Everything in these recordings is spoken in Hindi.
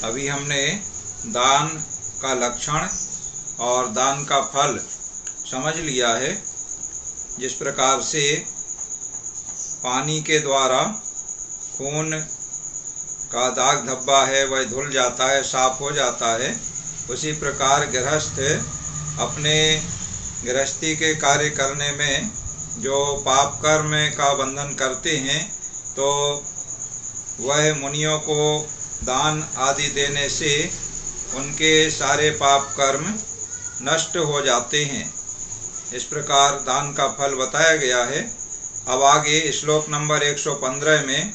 अभी हमने दान का लक्षण और दान का फल समझ लिया है। जिस प्रकार से पानी के द्वारा खून का दाग धब्बा है वह धुल जाता है, साफ हो जाता है, उसी प्रकार गृहस्थ अपने गृहस्थी के कार्य करने में जो पाप कर्म का बंधन करते हैं तो वह मुनियों को दान आदि देने से उनके सारे पाप कर्म नष्ट हो जाते हैं। इस प्रकार दान का फल बताया गया है। अब आगे श्लोक नंबर 115 में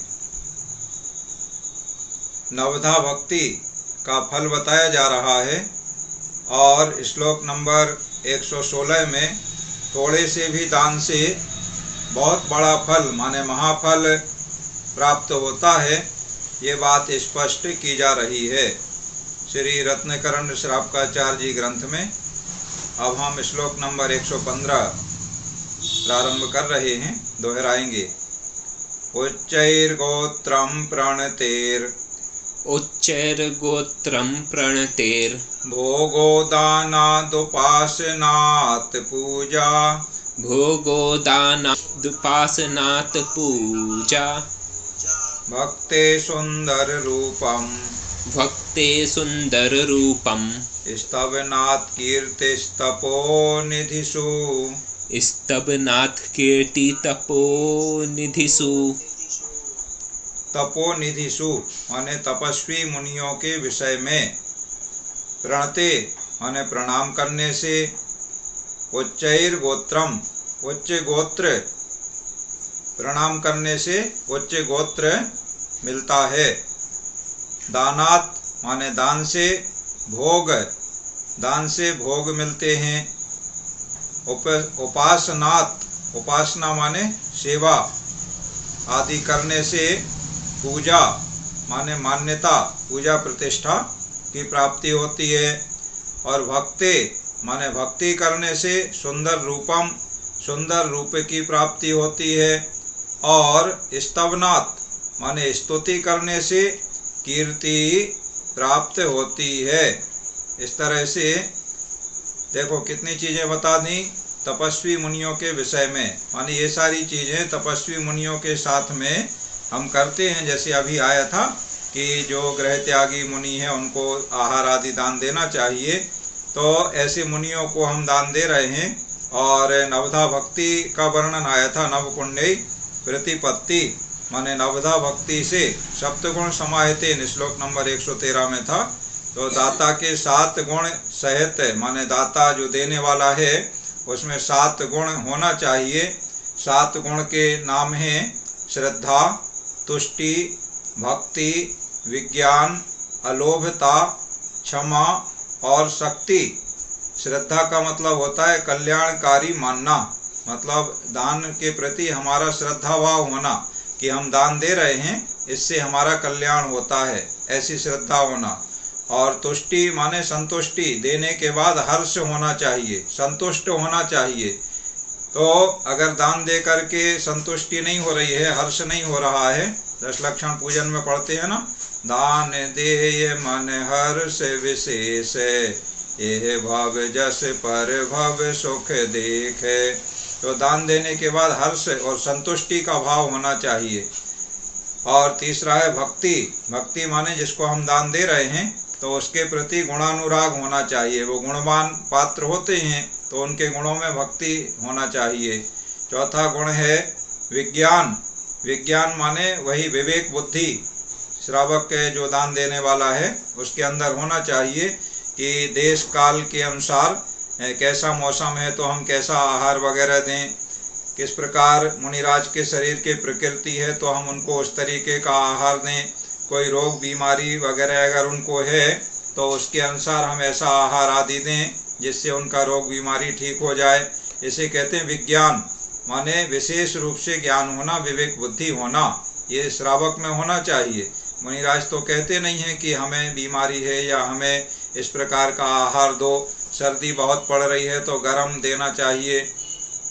नवधा भक्ति का फल बताया जा रहा है और श्लोक नंबर 116 में थोड़े से भी दान से बहुत बड़ा फल माने महाफल प्राप्त होता है, ये बात स्पष्ट की जा रही है श्री रत्नकरण श्रावकाचार्य जी ग्रंथ में। अब हम श्लोक नंबर 115 प्रारंभ कर रहे हैं, दोहराएंगे। उच्चैर्गोत्रं प्रणतेर उच्चैर्गोत्रं प्रणतेर भोगो दानादुपासनात् पूजा भोगो दानादुपासनात् पूजा भक्ते सुंदर रूपम भक्ते सुंदर रूपम स्तवनात् कीर्तिस्तपो निधिषु स्तवनात् कीर्ति तपो निधिषु। तपोनिधिषु माने तपस्वी मुनियों के विषय में, प्रणते माने प्रणाम करने से, उच्चैर गोत्रम उच्च गोत्र प्रणाम करने से उच्च गोत्र मिलता है, दानात माने दान से, भोग दान से भोग मिलते हैं, उपासनात उपासना माने सेवा आदि करने से, पूजा माने मान्यता पूजा प्रतिष्ठा की प्राप्ति होती है, और भक्ते माने भक्ति करने से सुंदर रूपम सुंदर रूप की प्राप्ति होती है, और स्तवनात् माने स्तुति करने से कीर्ति प्राप्त होती है। इस तरह से देखो कितनी चीजें बता दी तपस्वी मुनियों के विषय में, माने ये सारी चीजें तपस्वी मुनियों के साथ में हम करते हैं। जैसे अभी आया था कि जो गृह त्यागी मुनि है उनको आहार आदि दान देना चाहिए, तो ऐसे मुनियों को हम दान दे रहे हैं। और नवधा भक्ति का वर्णन आया था, नवपुण्य प्रतिपत्ति माने नवधा भक्ति से सप्तगुण समाहितेन श्लोक नंबर 113 में था। तो दाता के 7 गुण सहित माने दाता जो देने वाला है उसमें 7 गुण होना चाहिए। 7 गुण के नाम हैं श्रद्धा, तुष्टि, भक्ति, विज्ञान, अलोभता, क्षमा और शक्ति। श्रद्धा का मतलब होता है कल्याणकारी मानना, मतलब दान के प्रति हमारा श्रद्धा भाव होना कि हम दान दे रहे हैं इससे हमारा कल्याण होता है, ऐसी श्रद्धा होना। और तुष्टि माने संतुष्टि, देने के बाद हर्ष होना चाहिए, संतुष्ट होना चाहिए। तो अगर दान दे करके संतुष्टि नहीं हो रही है, हर्ष नहीं हो रहा है, 10 लक्षण पूजन में पढ़ते हैं ना, दान देय मन हर्ष विशेष यह भव जस पर भव सुख देखे। तो दान देने के बाद हर्ष और संतुष्टि का भाव होना चाहिए। और तीसरा है भक्ति। भक्ति माने जिसको हम दान दे रहे हैं तो उसके प्रति गुणानुराग होना चाहिए, वो गुणवान पात्र होते हैं तो उनके गुणों में भक्ति होना चाहिए। चौथा गुण है विज्ञान। विज्ञान माने वही विवेक बुद्धि, श्रावक के जो दान देने वाला है उसके अंदर होना चाहिए कि देश काल के अनुसार कैसा मौसम है तो हम कैसा आहार वगैरह दें, किस प्रकार मुनिराज के शरीर के प्रकृति है तो हम उनको उस तरीके का आहार दें, कोई रोग बीमारी वगैरह अगर उनको है तो उसके अनुसार हम ऐसा आहार आदि दें जिससे उनका रोग बीमारी ठीक हो जाए। इसे कहते हैं विज्ञान, माने विशेष रूप से ज्ञान होना, विवेक बुद्धि होना, ये श्रावक में होना चाहिए। मुनिराज तो कहते नहीं है कि हमें बीमारी है या हमें इस प्रकार का आहार दो, सर्दी बहुत पड़ रही है तो गर्म देना चाहिए,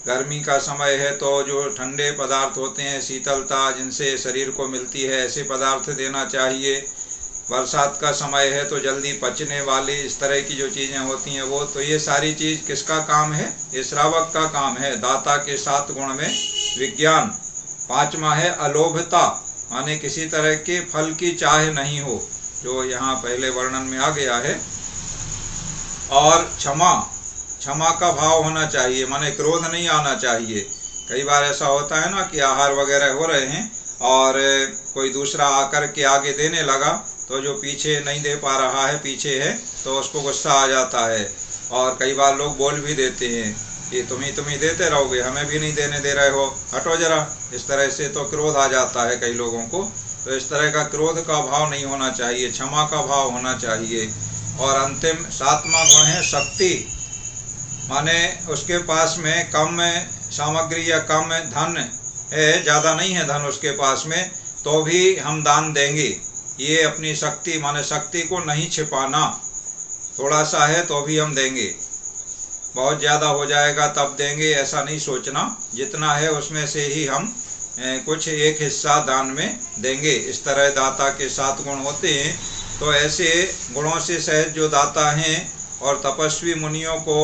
गर्मी का समय है तो जो ठंडे पदार्थ होते हैं शीतलता जिनसे शरीर को मिलती है ऐसे पदार्थ देना चाहिए। बरसात का समय है तो जल्दी पचने वाली इस तरह की जो चीज़ें होती हैं वो, तो ये सारी चीज़ किसका काम है? ये श्रावक का काम है। दाता के 7 गुण में विज्ञान। 5वां है अलोभता, माने किसी तरह के फल की चाह नहीं हो, जो यहाँ पहले वर्णन में आ गया है। और क्षमा, क्षमा का भाव होना चाहिए, माने क्रोध नहीं आना चाहिए। कई बार ऐसा होता है ना कि आहार वगैरह हो रहे हैं और कोई दूसरा आकर के आगे देने लगा, तो जो पीछे नहीं दे पा रहा है, पीछे है, तो उसको गुस्सा आ जाता है। और कई बार लोग बोल भी देते हैं कि तुम ही देते रहोगे, हमें भी नहीं देने दे रहे हो, हटो जरा। इस तरह से तो क्रोध आ जाता है कई लोगों को। तो इस तरह का क्रोध का भाव नहीं होना चाहिए, क्षमा का भाव होना चाहिए। और अंतिम 7वां गुण है शक्ति, माने उसके पास में कम सामग्री या कम धन है, ज़्यादा नहीं है धन उसके पास में, तो भी हम दान देंगे। ये अपनी शक्ति, माने शक्ति को नहीं छिपाना। थोड़ा सा है तो भी हम देंगे, बहुत ज़्यादा हो जाएगा तब देंगे ऐसा नहीं सोचना। जितना है उसमें से ही हम कुछ एक हिस्सा दान में देंगे। इस तरह दाता के 7 गुण होते हैं। तो ऐसे गुणों से सहज जो दाता हैं और तपस्वी मुनियों को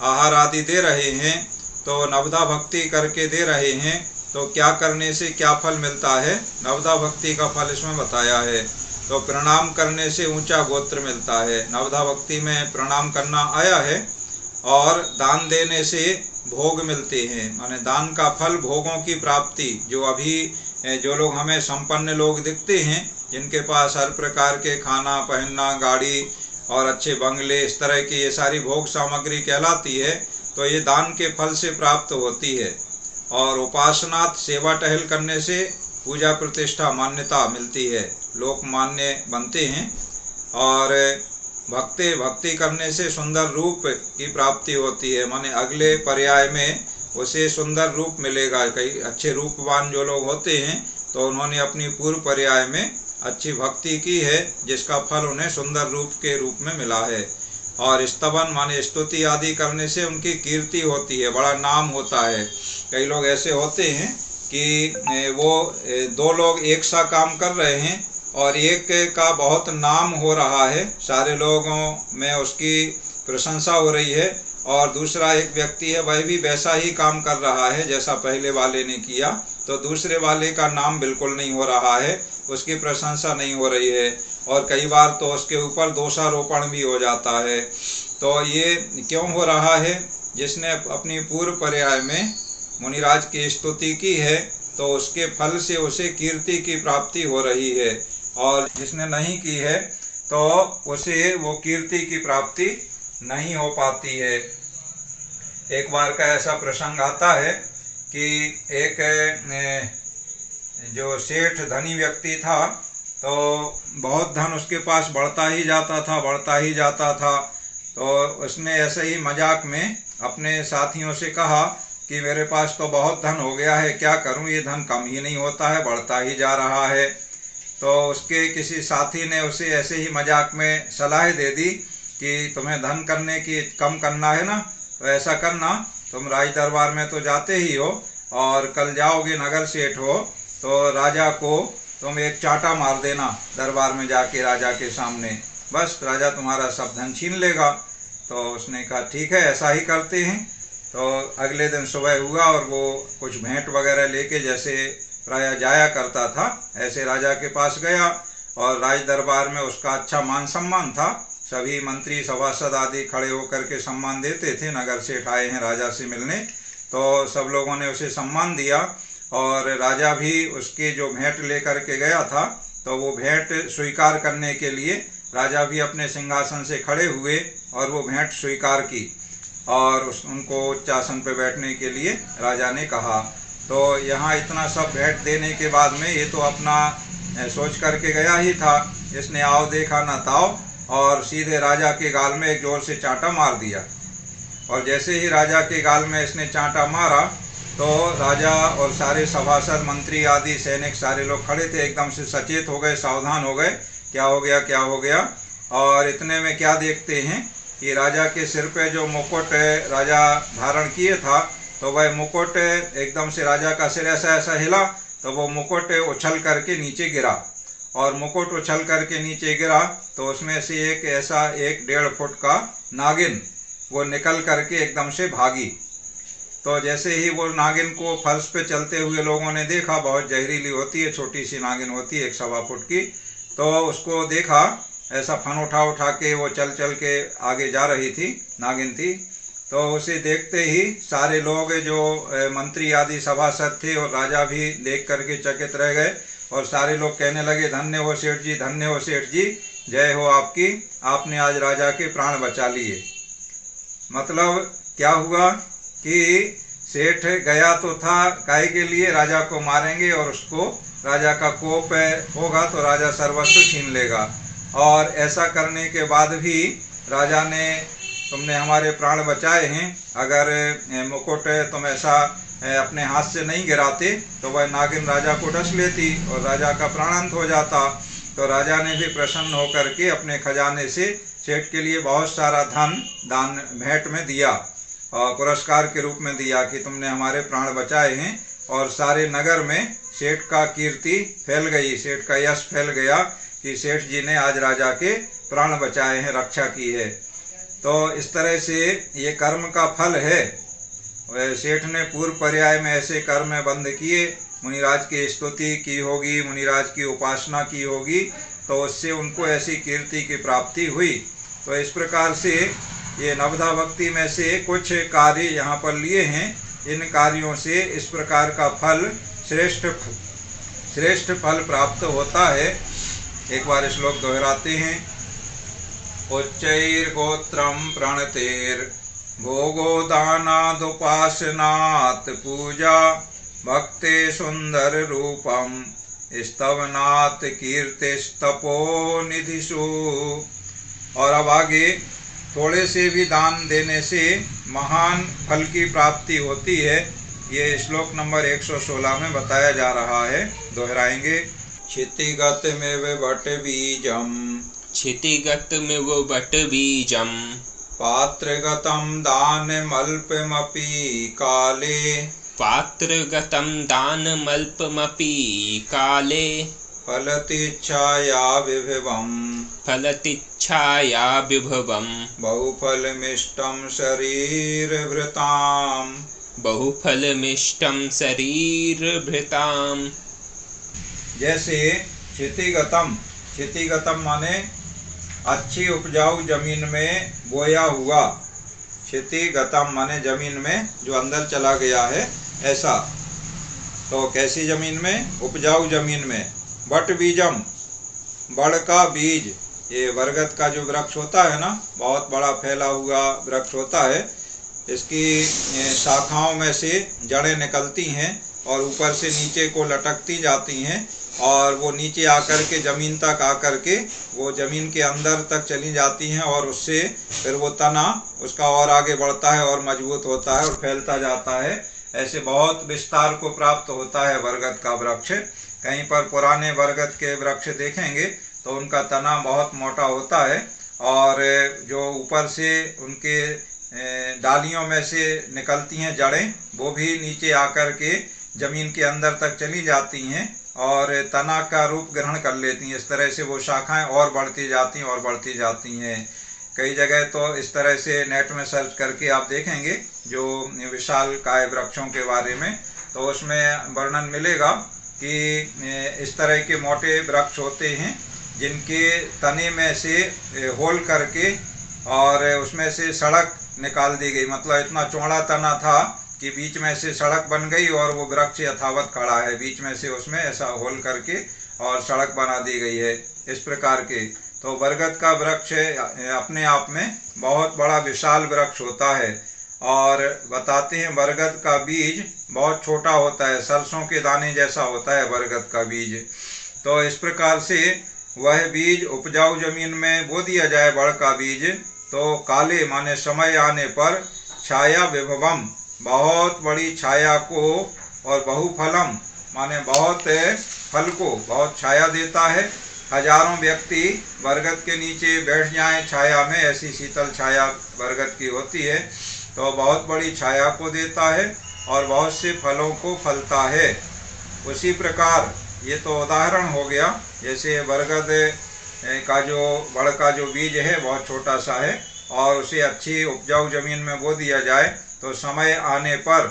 आहार आदि दे रहे हैं, तो नवदा भक्ति करके दे रहे हैं, तो क्या करने से क्या फल मिलता है? नवदा भक्ति का फल इसमें बताया है। तो प्रणाम करने से ऊंचा गोत्र मिलता है। नवदा भक्ति में प्रणाम करना आया है। और दान देने से भोग मिलते हैं, माने दान का फल भोगों की प्राप्ति। जो अभी जो लोग हमें संपन्न लोग दिखते हैं, जिनके पास हर प्रकार के खाना पहनना, गाड़ी और अच्छे बंगले, इस तरह की ये सारी भोग सामग्री कहलाती है, तो ये दान के फल से प्राप्त होती है। और उपासनात्, सेवा टहल करने से पूजा प्रतिष्ठा मान्यता मिलती है, लोक मान्य बनते हैं। और भक्ति करने से सुंदर रूप की प्राप्ति होती है, माने अगले पर्याय में उसे सुंदर रूप मिलेगा। कई अच्छे रूपवान जो लोग होते हैं, तो उन्होंने अपनी पूर्व पर्याय में अच्छी भक्ति की है, जिसका फल उन्हें सुंदर रूप के रूप में मिला है। और स्तवन माने स्तुति आदि करने से उनकी कीर्ति होती है, बड़ा नाम होता है। कई लोग ऐसे होते हैं कि वो 2 लोग एक सा काम कर रहे हैं और एक का बहुत नाम हो रहा है, सारे लोगों में उसकी प्रशंसा हो रही है, और दूसरा एक व्यक्ति है, वह भी वैसा ही काम कर रहा है जैसा पहले वाले ने किया, तो दूसरे वाले का नाम बिल्कुल नहीं हो रहा है, उसकी प्रशंसा नहीं हो रही है, और कई बार तो उसके ऊपर दोषारोपण भी हो जाता है। तो ये क्यों हो रहा है? जिसने अपनी पूर्व पर्याय में मुनिराज की स्तुति की है, तो उसके फल से उसे कीर्ति की प्राप्ति हो रही है, और जिसने नहीं की है तो उसे वो कीर्ति की प्राप्ति नहीं हो पाती है। एक बार का ऐसा प्रसंग आता है कि एक जो सेठ धनी व्यक्ति था, तो बहुत धन उसके पास बढ़ता ही जाता था। तो उसने ऐसे ही मजाक में अपने साथियों से कहा कि मेरे पास तो बहुत धन हो गया है, क्या करूं, ये धन कम ही नहीं होता है, बढ़ता ही जा रहा है। तो उसके किसी साथी ने उसे ऐसे ही मजाक में सलाह दे दी कि तुम्हें धन करने की कम करना है ना, तो ऐसा करना, तुम राज दरबार में तो जाते ही हो, और कल जाओगे, नगर सेठ हो, तो राजा को तुम एक चांटा मार देना दरबार में जाके राजा के सामने, बस राजा तुम्हारा सब धन छीन लेगा। तो उसने कहा ठीक है, ऐसा ही करते हैं। तो अगले दिन सुबह हुआ और वो कुछ भेंट वगैरह लेके, जैसे प्रायः जाया करता था, ऐसे राजा के पास गया, और राज दरबार में उसका अच्छा मान सम्मान था। सभी मंत्री सभासद आदि खड़े होकर के सम्मान देते थे, नगर सेठ आए हैं राजा से मिलने, तो सब लोगों ने उसे सम्मान दिया। और राजा भी उसके जो भेंट लेकर के गया था, तो वो भेंट स्वीकार करने के लिए राजा भी अपने सिंहासन से खड़े हुए और वो भेंट स्वीकार की, और उनको उच्च आसन पर बैठने के लिए राजा ने कहा। तो यहाँ इतना सब भेंट देने के बाद में ये तो अपना सोच करके गया ही था, इसने आओ देखा ना ताओ, और सीधे राजा के गाल में एक जोर से चांटा मार दिया। और जैसे ही राजा के गाल में इसने चांटा मारा, तो राजा और सारे सभासद मंत्री आदि सैनिक सारे लोग खड़े थे, एकदम से सचेत हो गए, सावधान हो गए, क्या हो गया। और इतने में क्या देखते हैं कि राजा के सिर पे जो मुकुट राजा धारण किए था, तो वह मुकुट एकदम से राजा का सिर ऐसा हिला, तो वो मुकुट उछल करके नीचे गिरा, और मुकुट उछल करके नीचे गिरा तो उसमें से एक ऐसा 1-1.5 फुट का नागिन वो निकल करके एकदम से भागी। तो जैसे ही वो नागिन को फर्श पे चलते हुए लोगों ने देखा, बहुत जहरीली होती है, छोटी सी नागिन होती है 1-1.25 फुट की, तो उसको देखा ऐसा फन उठा उठा के वो चल चल के आगे जा रही थी, नागिन थी। तो उसे देखते ही सारे लोग जो मंत्री आदि सभासद थे और राजा भी देख करके चकित रह गए और सारे लोग कहने लगे, धन्य हो सेठ जी, धन्य हो सेठ जी, जय हो आपकी, आपने आज राजा के प्राण बचा लिए। मतलब क्या हुआ कि सेठ गया तो था काय के लिए, राजा को मारेंगे और उसको राजा का कोप होगा तो राजा सर्वस्व छीन लेगा। और ऐसा करने के बाद भी राजा ने, तुमने हमारे प्राण बचाए हैं, अगर मुकुट तुम ऐसा अपने हाथ से नहीं गिराते तो वह नागिन राजा को डस लेती और राजा का प्राणांत हो जाता। तो राजा ने भी प्रसन्न होकर के अपने खजाने से सेठ के लिए बहुत सारा धन दान भेंट में दिया और पुरस्कार के रूप में दिया कि तुमने हमारे प्राण बचाए हैं। और सारे नगर में सेठ का कीर्ति फैल गई, सेठ का यश फैल गया कि सेठ जी ने आज राजा के प्राण बचाए हैं, रक्षा की है। तो इस तरह से ये कर्म का फल है। सेठ ने पूर्व पर्याय में ऐसे कर्म बंद किए, मुनिराज की स्तुति की होगी, मुनिराज की उपासना की होगी, तो उससे उनको ऐसी कीर्ति की प्राप्ति हुई। तो इस प्रकार से ये नवधा भक्ति में से कुछ कार्य यहाँ पर लिए हैं। इन कार्यों से इस प्रकार का फल, श्रेष्ठ फल प्राप्त होता है। एक बार श्लोक दोहराते हैं। उच्चैर्गोत्रं प्रणतेर भोगो दानादुपासनात् पूजा भक्ते सुंदर रूपम स्तवनात् कीर्तिस्तपो निधिषु। और अब आगे, थोड़े से भी दान देने से महान फल की प्राप्ति होती है, ये श्लोक नंबर 116 में बताया जा रहा है। दोहराएंगे। क्षितिगतमेव वटबीजम् क्षितिगतमिव वटबीजम् पात्रगतं दानमल्पमपि काले पात्रगतं दानमल्पमपि काले फलतीच्छाया विभवम् फलतिच्छाया विभवम् बहुफलमिष्टं शरीरभृताम् बहुफलमिष्टं शरीरभृताम्। जैसे क्षितिगतम, क्षितिगतम माने अच्छी उपजाऊ जमीन में बोया हुआ, क्षितिगतम माने जमीन में जो अंदर चला गया है, ऐसा। तो कैसी जमीन में? उपजाऊ जमीन में। बट बीजम, बड़ का बीज, ये बरगद का जो वृक्ष होता है ना, बहुत बड़ा फैला हुआ वृक्ष होता है। इसकी शाखाओं में से जड़ें निकलती हैं और ऊपर से नीचे को लटकती जाती हैं और वो नीचे आकर के ज़मीन तक आकर के वो ज़मीन के अंदर तक चली जाती हैं और उससे फिर वो तना उसका और आगे बढ़ता है और मजबूत होता है और फैलता जाता है। ऐसे बहुत विस्तार को प्राप्त होता है बरगद का वृक्ष। कहीं पर पुराने बरगद के वृक्ष देखेंगे तो उनका तना बहुत मोटा होता है और जो ऊपर से उनके डालियों में से निकलती हैं जड़ें, वो भी नीचे आकर के ज़मीन के अंदर तक चली जाती हैं और तना का रूप ग्रहण कर लेती हैं। इस तरह से वो शाखाएं और बढ़ती जाती हैं और बढ़ती जाती हैं। कई जगह तो इस तरह से नेट में सर्च करके आप देखेंगे जो विशाल काय वृक्षों के बारे में, तो उसमें वर्णन मिलेगा कि इस तरह के मोटे वृक्ष होते हैं जिनके तने में से होल करके और उसमें से सड़क निकाल दी गई। मतलब इतना चौड़ा तना था कि बीच में से सड़क बन गई और वो वृक्ष यथावत खड़ा है, बीच में से उसमें ऐसा होल करके और सड़क बना दी गई है। इस प्रकार के तो बरगद का वृक्ष अपने आप में बहुत बड़ा विशाल वृक्ष होता है। और बताते हैं बरगद का बीज बहुत छोटा होता है, सरसों के दाने जैसा होता है बरगद का बीज। तो इस प्रकार से वह बीज उपजाऊ जमीन में बो दिया जाए, बड़ का बीज, तो काले माने समय आने पर छाया विभवम, बहुत बड़ी छाया को, और बहुफलम माने बहुत फल को, बहुत छाया देता है। हजारों व्यक्ति बरगद के नीचे बैठ जाएं छाया में, ऐसी शीतल छाया बरगद की होती है, तो बहुत बड़ी छाया को देता है और बहुत से फलों को फलता है। उसी प्रकार ये तो उदाहरण हो गया, जैसे बरगद का जो बड़ का जो बीज है बहुत छोटा सा है और उसे अच्छी उपजाऊ जमीन में बो दिया जाए तो समय आने पर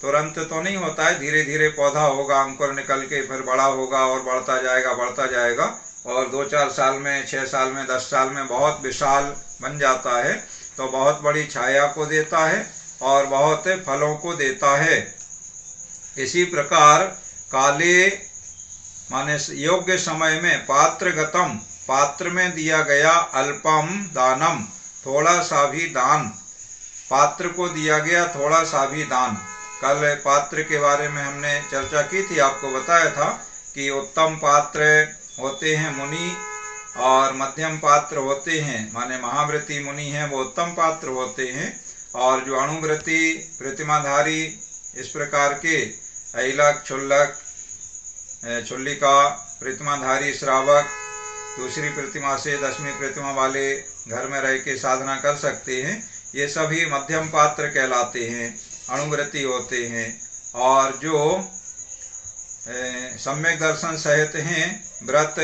तुरंत तो नहीं होता है, धीरे धीरे पौधा होगा, अंकुर निकल के फिर बड़ा होगा और बढ़ता जाएगा और 2-4 साल में, 6 साल में, 10 साल में बहुत विशाल बन जाता है। तो बहुत बड़ी छाया को देता है और बहुत फलों को देता है। इसी प्रकार काले माने योग्य समय में पात्रगतम, पात्र में दिया गया, अल्पम दानम, थोड़ा सा भी दान, पात्र को दिया गया थोड़ा सा भी दान। कल पात्र के बारे में हमने चर्चा की थी, आपको बताया था कि उत्तम पात्र होते हैं मुनि और मध्यम पात्र होते हैं माने महाव्रती मुनि हैं वो उत्तम पात्र होते हैं, और जो अणुव्रती प्रतिमाधारी इस प्रकार के ऐलक, क्षुल्लक, छुल्लिका, प्रतिमाधारी श्रावक, दूसरी प्रतिमा से 10वीं प्रतिमा वाले घर में रह के साधना कर सकते हैं, ये सभी मध्यम पात्र कहलाते हैं, अणुव्रती होते हैं। और जो सम्यक दर्शन सहित हैं, व्रत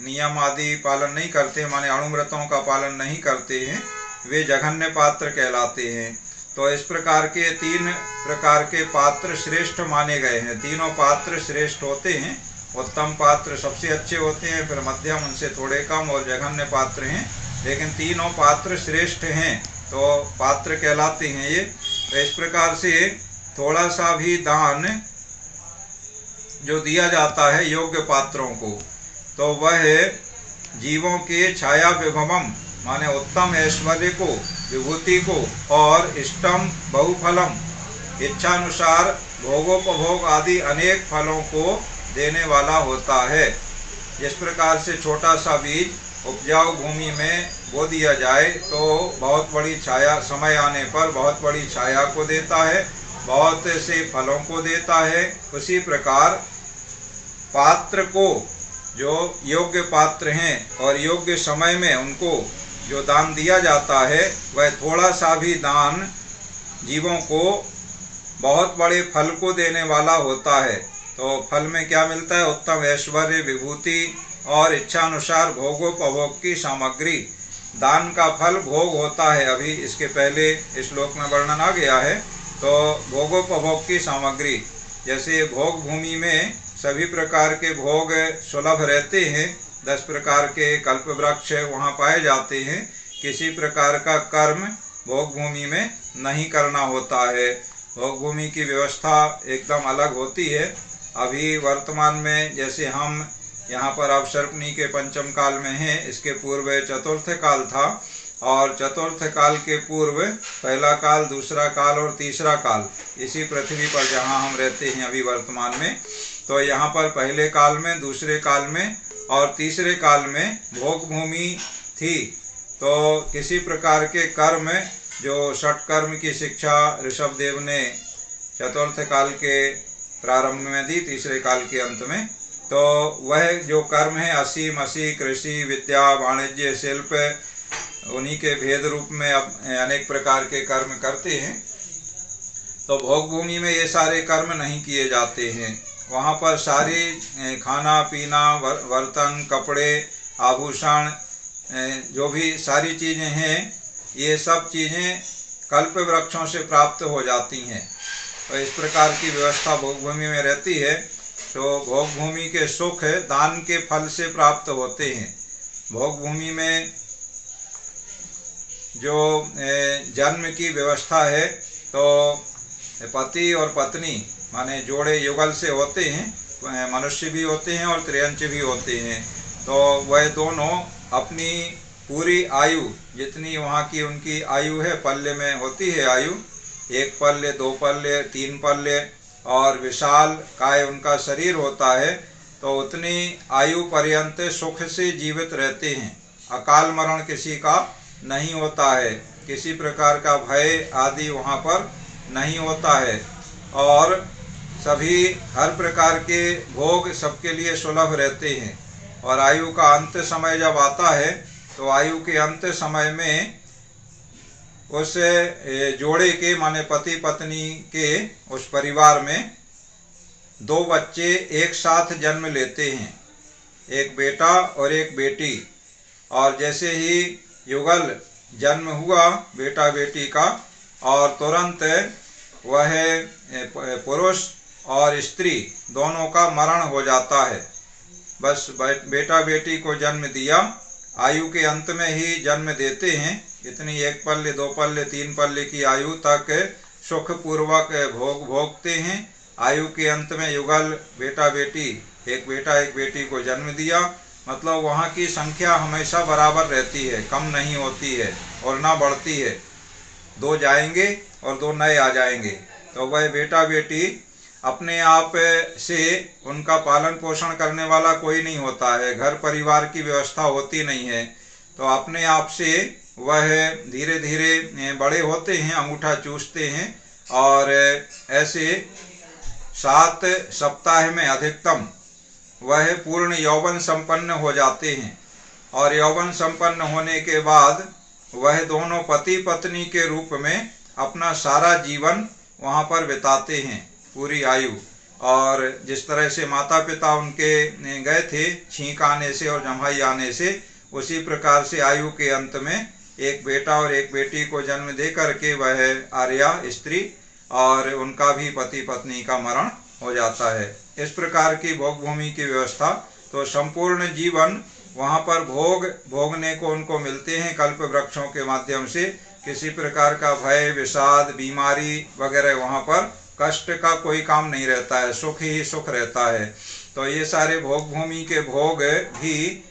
नियम आदि पालन नहीं करते माने अणुव्रतों का पालन नहीं करते हैं, वे जघन्य पात्र कहलाते हैं। तो इस प्रकार के 3 प्रकार के पात्र श्रेष्ठ माने गए हैं। तीनों पात्र श्रेष्ठ होते हैं, उत्तम पात्र सबसे अच्छे होते हैं, फिर मध्यम उनसे थोड़े कम और जघन्य पात्र हैं, लेकिन तीनों पात्र श्रेष्ठ हैं तो पात्र कहलाते हैं ये। तो इस प्रकार से थोड़ा सा भी दान जो दिया जाता है योग्य पात्रों को, तो वह जीवों के छाया विभवम माने उत्तम ऐश्वर्य को, विभूति को और इष्टम बहुफलम, इच्छानुसार भोगोपभोग आदि अनेक फलों को देने वाला होता है। जिस प्रकार से छोटा सा बीज उपजाऊ भूमि में बो दिया जाए तो बहुत बड़ी छाया, समय आने पर बहुत बड़ी छाया को देता है, बहुत से फलों को देता है, उसी प्रकार पात्र को, जो योग्य पात्र हैं और योग्य समय में उनको जो दान दिया जाता है वह थोड़ा सा भी दान जीवों को बहुत बड़े फल को देने वाला होता है। तो फल में क्या मिलता है? उत्तम ऐश्वर्य, विभूति और इच्छानुसार भोगोपभोग की सामग्री। दान का फल भोग होता है, अभी इसके पहले इस श्लोक में वर्णन आ गया है। तो भोगोपभोग की सामग्री, जैसे भोग भूमि में सभी प्रकार के भोग सुलभ रहते हैं, 10 प्रकार के कल्प वृक्ष वहाँ पाए जाते हैं, किसी प्रकार का कर्म भोग भूमि में नहीं करना होता है। भोग भूमि की व्यवस्था एकदम अलग होती है। अभी वर्तमान में जैसे हम यहाँ पर अवसर्पणी के पंचम काल में हैं, इसके पूर्व चतुर्थ काल था, और चतुर्थ काल के पूर्व पहला काल, दूसरा काल और तीसरा काल, इसी पृथ्वी पर जहाँ हम रहते हैं अभी वर्तमान में। तो यहाँ पर पहले काल में, दूसरे काल में और तीसरे काल में भोग भूमि थी। तो किसी प्रकार के कर्म, जो षट कर्म की शिक्षा ऋषभदेव ने चतुर्थ काल के प्रारंभ में दी, तीसरे काल के अंत में, तो वह जो कर्म है असीम, कृषि, विद्या, वाणिज्य, शिल्प, उन्हीं के भेद रूप में अब अनेक प्रकार के कर्म करते हैं। तो भोग भूमि में ये सारे कर्म नहीं किए जाते हैं। वहाँ पर सारी खाना पीना, बर्तन, कपड़े, आभूषण, जो भी सारी चीज़ें हैं, ये सब चीज़ें कल्प वृक्षों से प्राप्त हो जाती हैं। तो इस प्रकार की व्यवस्था भोग भूमि में रहती है। तो भोग भूमि के सुख दान के फल से प्राप्त होते हैं। भोग भूमि में जो जन्म की व्यवस्था है, तो पति और पत्नी माने जोड़े युगल से होते हैं, मनुष्य भी होते हैं और त्रियंच भी होते हैं। तो वह दोनों अपनी पूरी आयु, जितनी वहाँ की उनकी आयु है, पल्य में होती है आयु, 1 पल्य, 2 पल्य, 3 पल्य, और विशाल काय उनका शरीर होता है, तो उतनी आयु पर्यंत सुख से जीवित रहते हैं। अकाल मरण किसी का नहीं होता है, किसी प्रकार का भय आदि वहाँ पर नहीं होता है, और सभी हर प्रकार के भोग सबके लिए सुलभ रहते हैं। और आयु का अंत समय जब आता है, तो आयु के अंत समय में उस जोड़े के माने पति पत्नी के उस परिवार में 2 बच्चे एक साथ जन्म लेते हैं। एक बेटा और एक बेटी। और जैसे ही युगल जन्म हुआ बेटा बेटी का, और तुरंत वह पुरुष और स्त्री दोनों का मरण हो जाता है। बस बेटा बेटी को जन्म दिया, आयु के अंत में ही जन्म देते हैं। इतनी 1 पल्ले 2 पल्ले 3 पल्ले की आयु तक सुख पूर्वक भोगते हैं। आयु के अंत में युगल बेटा बेटी, एक बेटा एक बेटी को जन्म दिया, मतलब वहाँ की संख्या हमेशा बराबर रहती है, कम नहीं होती है और ना बढ़ती है। 2 जाएंगे और 2 नए आ जाएंगे। तो वह बेटा बेटी अपने आप से उनका पालन पोषण करने वाला कोई नहीं होता है, घर परिवार की व्यवस्था होती नहीं है। तो अपने आप से वह धीरे धीरे बड़े होते हैं, अंगूठा चूसते हैं, और ऐसे 7 सप्ताह में अधिकतम वह पूर्ण यौवन संपन्न हो जाते हैं। और यौवन संपन्न होने के बाद वह दोनों पति पत्नी के रूप में अपना सारा जीवन वहाँ पर बिताते हैं, पूरी आयु। और जिस तरह से माता पिता उनके गए थे छींक आने से और जम्हाई आने से, उसी प्रकार से आयु के अंत में एक बेटा और एक बेटी को जन्म दे करके वह आर्या स्त्री और उनका भी पति पत्नी का मरण हो जाता है। इस प्रकार की भोग भूमि की व्यवस्था। तो संपूर्ण जीवन वहाँ पर भोगने को उनको मिलते हैं कल्प वृक्षों के माध्यम से। किसी प्रकार का भय विषाद बीमारी वगैरह वहाँ पर कष्ट का कोई काम नहीं रहता है, सुख ही सुख रहता है। तो ये सारे भोग भूमि के भोग भी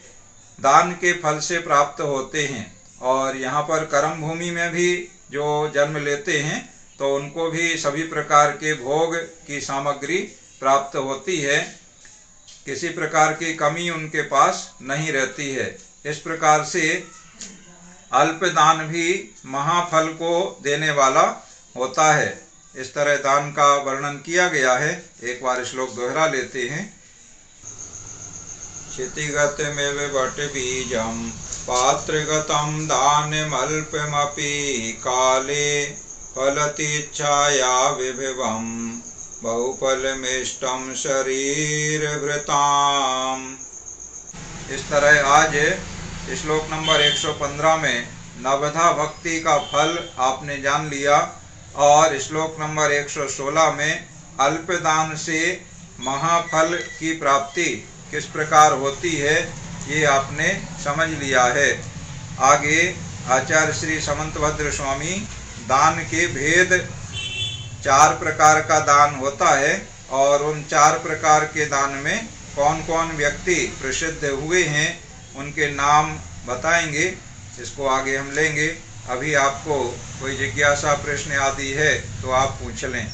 दान के फल से प्राप्त होते हैं। और यहाँ पर कर्म भूमि में भी जो जन्म लेते हैं तो उनको भी सभी प्रकार के भोग की सामग्री प्राप्त होती है, किसी प्रकार की कमी उनके पास नहीं रहती है। इस प्रकार से अल्प दान भी महाफल को देने वाला होता है। इस तरह दान का वर्णन किया गया है। एक बार श्लोक दोहरा लेते हैं। क्षितिगतमेव बट बीजम पात्रगतं दानमल्पमपि काले फलतीच्छाया विभवम् बहुफलमिष्टं शरीरभृताम्। इस तरह आज श्लोक नंबर 115 में नवधा भक्ति का फल आपने जान लिया, और श्लोक नंबर 116 में अल्पदान से महाफल की प्राप्ति किस प्रकार होती है ये आपने समझ लिया है। आगे आचार्य श्री समंतभद्र स्वामी दान के भेद 4 प्रकार का दान होता है, और उन 4 प्रकार के दान में कौन कौन व्यक्ति प्रसिद्ध हुए हैं उनके नाम बताएंगे। इसको आगे हम लेंगे। अभी आपको कोई जिज्ञासा प्रश्न आदि है तो आप पूछ लें।